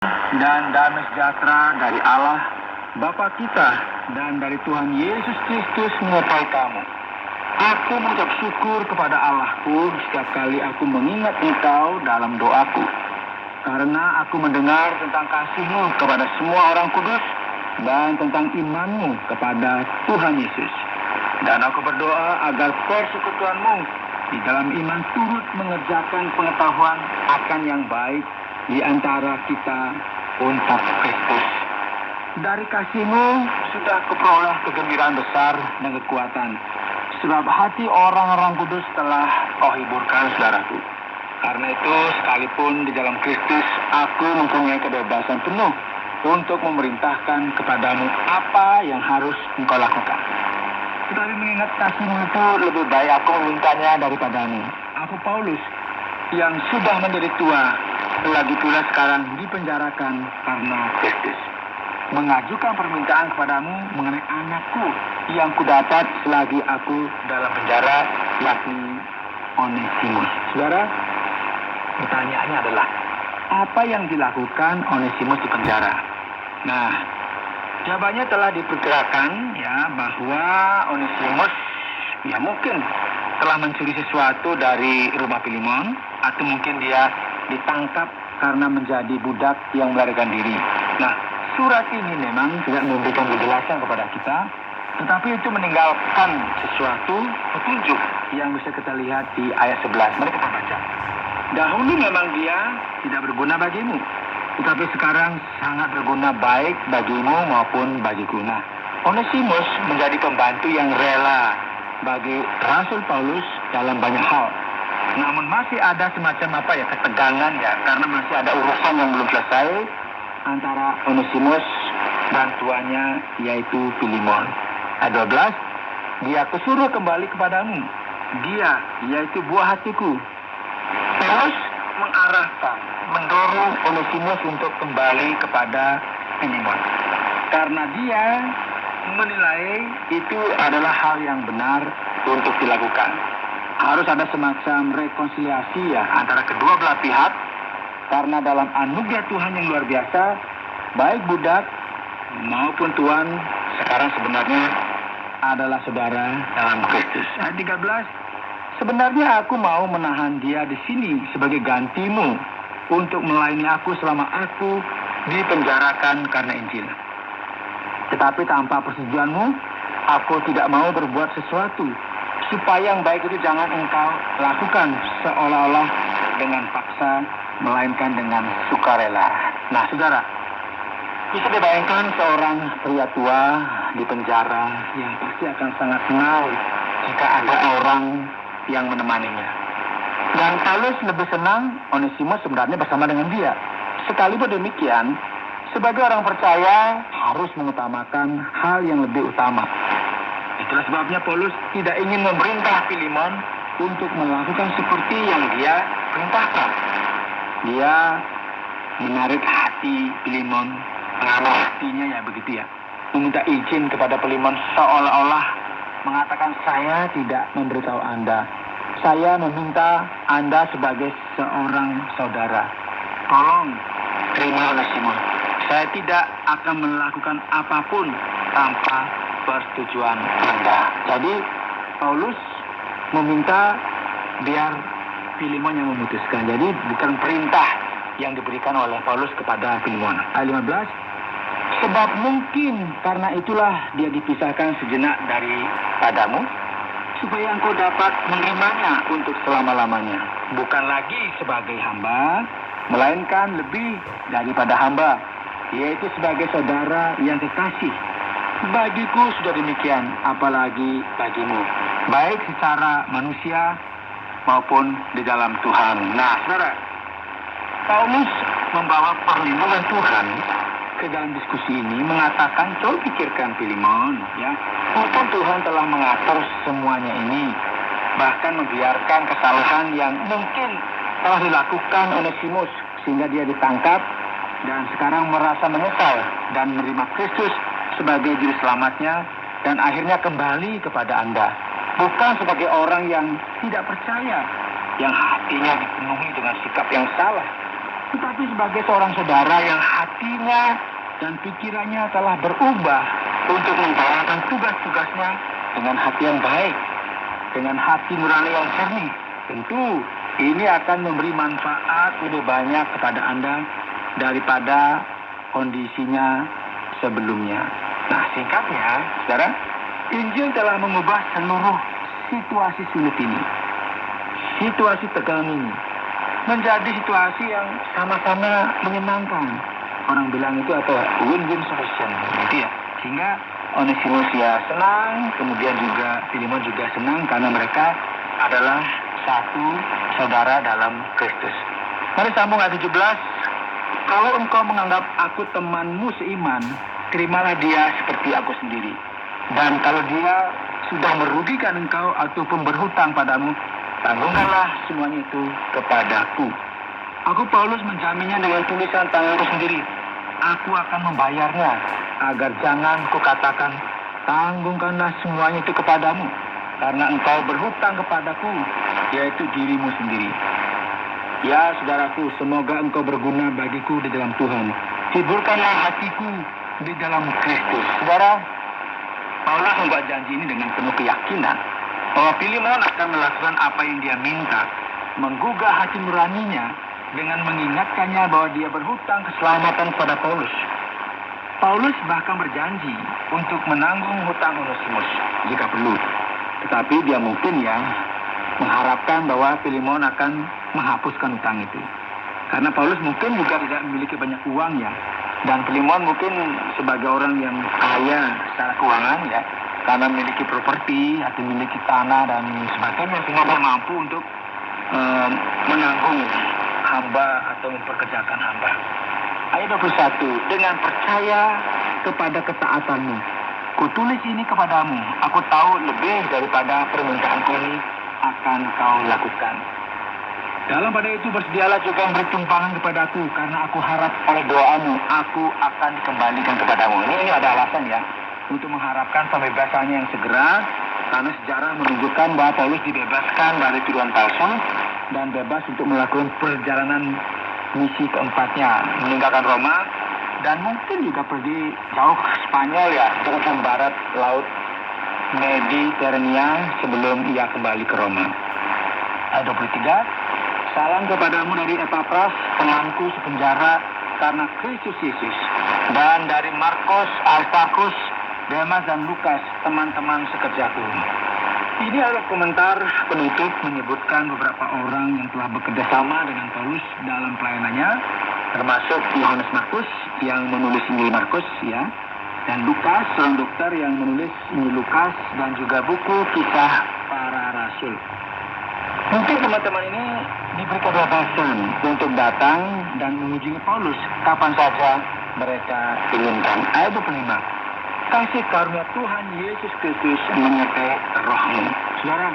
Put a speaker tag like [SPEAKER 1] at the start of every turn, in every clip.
[SPEAKER 1] dan damai sejahtera dari Allah Bapa kita dan dari Tuhan Yesus Kristus menyertai kamu. Aku mengucap syukur kepada Allahku setiap kali aku mengingat engkau dalam doaku, karena aku mendengar tentang kasih-Mu kepada semua orang kudus dan tentang iman-Mu kepada Tuhan Yesus. Dan aku berdoa agar persekutuan-Mu di dalam iman turut mengerjakan pengetahuan akan yang baik di antara kita untuk Kristus. Dari kasih-Mu sudah kuperoleh kegembiraan besar dan kekuatan, sebab hati orang-orang kudus telah Kau hiburkan, saudaraku. Karena itu, sekalipun di dalam Kristus, aku mempunyai kebebasan penuh untuk memerintahkan kepadamu apa yang harus engkau lakukan. Tetapi mengingat kasih-Mu itu lebih baik aku memintanya daripadamu. Aku Paulus, yang sudah menjadi tua, lagi pula sekarang dipenjarakan karena Kristus, mengajukan permintaan kepadamu mengenai anakku yang kudapat selagi aku dalam penjara, yakni Onesimus. Saudara, pertanyaannya adalah, apa yang dilakukan Onesimus di penjara? Nah, jawabannya telah diperkirakan bahwa Onesimus mungkin telah mencuri sesuatu dari rumah Filemon, atau mungkin dia ditangkap karena menjadi budak yang melarikan diri. Nah, surat ini memang tidak memberikan penjelasan kepada kita, tetapi itu meninggalkan sesuatu petunjuk yang bisa kita lihat di ayat 11. Mari kita baca. Dahulu memang dia tidak berguna bagimu, tetapi sekarang sangat berguna baik bagimu maupun bagiku. Nah, Onesimus menjadi pembantu yang rela bagi Rasul Paulus dalam banyak hal. Namun masih ada semacam ketegangan karena masih ada urusan yang belum selesai antara Onesimus dan tuannya, yaitu Filemon. Ayat 12, dia kusuruh kembali kepadamu. Dia, yaitu buah hatiku. Paulus mengarahkan, mendorong Onesimus untuk kembali kepada Filemon, karena dia menilai itu adalah hal yang benar untuk dilakukan. Harus ada semacam rekonsiliasi antara kedua belah pihak, karena dalam anugerah Tuhan yang luar biasa, baik budak maupun tuan sekarang sebenarnya adalah saudara dalam Kristus. Ayat 13, sebenarnya aku mau menahan dia di sini sebagai gantimu untuk melayani aku selama aku dipenjarakan karena Injil. Tetapi tanpa persetujuanmu, aku tidak mau berbuat sesuatu supaya yang baik itu jangan engkau lakukan seolah-olah dengan paksa, melainkan dengan sukarela. Nah, saudara, bisa dibayangkan seorang pria tua di penjara yang pasti akan sangat senang jika ada orang yang menemaninya. Dan Paulus lebih senang Onesimus sebenarnya bersama dengan dia. Sekalipun demikian, sebagai orang percaya harus mengutamakan hal yang lebih utama. Itulah sebabnya Paulus tidak ingin memerintah Filemon untuk melakukan seperti yang dia perintahkan. Dia menarik hati Filemon, mengarah hatinya begitu meminta izin kepada Filemon seolah-olah mengatakan, saya tidak memberitahu Anda. Saya meminta Anda sebagai seorang saudara. Tolong terima Onesimus. Saya tidak akan melakukan apapun tanpa persetujuan Anda. Jadi Paulus meminta biar Filemon yang memutuskan. Jadi bukan perintah yang diberikan oleh Paulus kepada Filemon. Ayat 15, sebab mungkin karena itulah dia dipisahkan sejenak daripadamu, supaya engkau dapat menerimanya untuk selama-lamanya. Bukan lagi sebagai hamba, melainkan lebih daripada hamba, yaitu sebagai saudara yang kekasih. Bagiku sudah demikian, apalagi bagimu, baik secara manusia maupun di dalam Tuhan. Nah, saudara, Paulus membawa perlindungan Tuhan ke dalam diskusi ini, mengatakan, coba pikirkan Filemon, Mungkin Tuhan telah mengatur semuanya ini, bahkan membiarkan kesalahan yang mungkin telah dilakukan Onesimus sehingga dia ditangkap dan sekarang merasa menyesal dan menerima Kristus sebagai juru selamatnya dan akhirnya kembali kepada Anda. Bukan sebagai orang yang tidak percaya, yang hatinya dipenuhi dengan sikap yang salah, tetapi sebagai seorang saudara yang hatinya dan pikirannya telah berubah untuk menjalankan tugas-tugasnya dengan hati yang baik, dengan hati nurani yang jernih. Tentu ini akan memberi manfaat lebih banyak kepada Anda daripada kondisinya sebelumnya. Nah, singkatnya, saudara, Injil telah mengubah seluruh situasi sulit ini, situasi tegang ini, menjadi situasi yang sama-sama menyenangkan. Orang bilang itu win-win solution, gitu ya. Sehingga Onesimus ya senang, kemudian juga Filemon juga senang karena mereka adalah satu saudara dalam Kristus. Mari sambung ayat 17. Kalau engkau menganggap aku temanmu seiman, terimalah dia seperti aku sendiri. Dan kalau dia sudah merugikan engkau ataupun berhutang padamu, tanggungkanlah semuanya itu kepadaku. Aku Paulus menjaminnya dengan tulisan tanganku sendiri. Aku akan membayarnya, agar jangan kukatakan, tanggungkanlah semuanya itu kepadamu, karena engkau berhutang kepadaku, yaitu dirimu sendiri. Ya, saudaraku, semoga engkau berguna bagiku di dalam Tuhan. Hiburkanlah hatiku di dalam Kristus. Saudara, Paulus membuat janji ini dengan penuh keyakinan bahwa Filemon akan melakukan apa yang dia minta, menggugah hati nuraninya dengan mengingatkannya bahwa dia berhutang keselamatan pada Paulus. Paulus bahkan berjanji untuk menanggung hutang Onesimus jika perlu. Tetapi dia mungkin mengharapkan bahwa Filemon akan menghapuskan hutang itu. Karena Paulus mungkin juga tidak memiliki banyak uang ya. Dan Filemon mungkin sebagai orang yang kaya secara keuangan ya, karena memiliki properti atau memiliki tanah dan sebagainya, sehingga dia mampu untuk menanggung hamba atau memperkerjakan hamba. Ayat 21, dengan percaya kepada ketaatanmu, kutulis ini kepadamu, aku tahu lebih daripada permintaanku ini akan kau lakukan. Dalam pada itu bersedialah juga memberi tumpangan kepadaku, karena aku harap oleh doamu aku akan dikembalikan kepadamu. Ini ada alasan ya, untuk mengharapkan pembebasannya yang segera, karena sejarah menunjukkan bahwa Paulus dibebaskan dari tuduhan palsu dan bebas untuk melakukan perjalanan misi keempatnya, meninggalkan Roma dan mungkin juga pergi jauh ke Spanyol ya, ke barat laut Mediterania sebelum ia kembali ke Roma. Ayat 23, salam kepadamu dari Epapras, temanku sepenjara karena Kristus Yesus, dan dari Markus, Aristarkus, Demas dan Lukas, teman-teman sekerjaku. Ini adalah komentar penutup menyebutkan beberapa orang yang telah bekerja sama dengan Paulus dalam pelayanannya, termasuk Yohanes Markus yang menulis Injil Markus ya, dan Lukas, seorang dokter yang menulis Injil Lukas, dan juga buku Kisah Para Rasul. Mungkin teman-teman ini diberi kebebasan untuk datang dan mengunjungi Paulus kapan saja mereka inginkan. Ayat 25. Kasih karunia Tuhan Yesus Kristus menyertai rohmu. Saudara,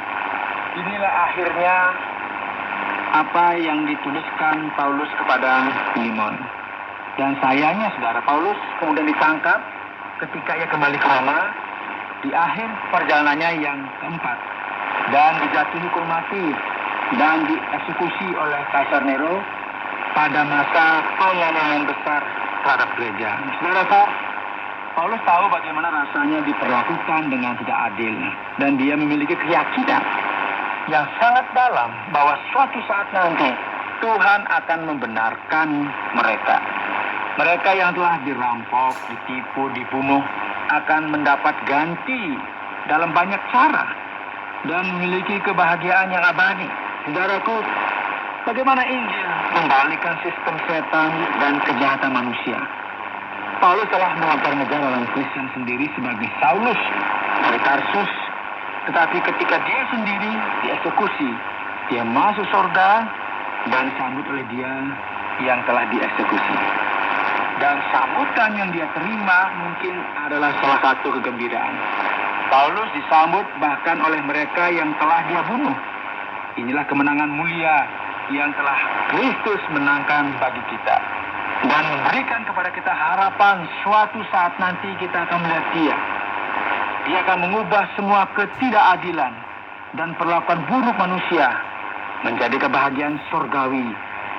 [SPEAKER 1] inilah akhirnya apa yang dituliskan Paulus kepada Filemon. Dan sayangnya saudara, Paulus kemudian ditangkap ketika ia kembali ke Roma di akhir perjalanannya yang keempat, dan dijatuhi hukum mati dan dieksekusi oleh Kaisar Nero pada masa penganiayaan besar terhadap gereja. Saudara, Paulus tahu bagaimana rasanya diperlakukan dengan tidak adil, dan dia memiliki keyakinan yang sangat dalam bahwa suatu saat nanti Tuhan akan membenarkan mereka. Mereka yang telah dirampok, ditipu, dibunuh akan mendapat ganti dalam banyak cara dan memiliki kebahagiaan yang abadi. Saudaraku, bagaimana Injil membalikan sistem setan dan kejahatan manusia? Paulus telah mengajar-ngajar orang Kristen sendiri sebagai Saulus dari Tarsus, tetapi ketika dia sendiri dieksekusi, dia masuk surga dan disambut oleh dia yang telah dieksekusi. Dan sambutan yang dia terima mungkin adalah salah satu kegembiraan. Paulus disambut bahkan oleh mereka yang telah dia bunuh. Inilah kemenangan mulia yang telah Kristus menangkan bagi kita, dan memberikan kepada kita harapan suatu saat nanti kita akan melihat dia. Dia akan mengubah semua ketidakadilan dan perlakuan buruk manusia menjadi kebahagiaan surgawi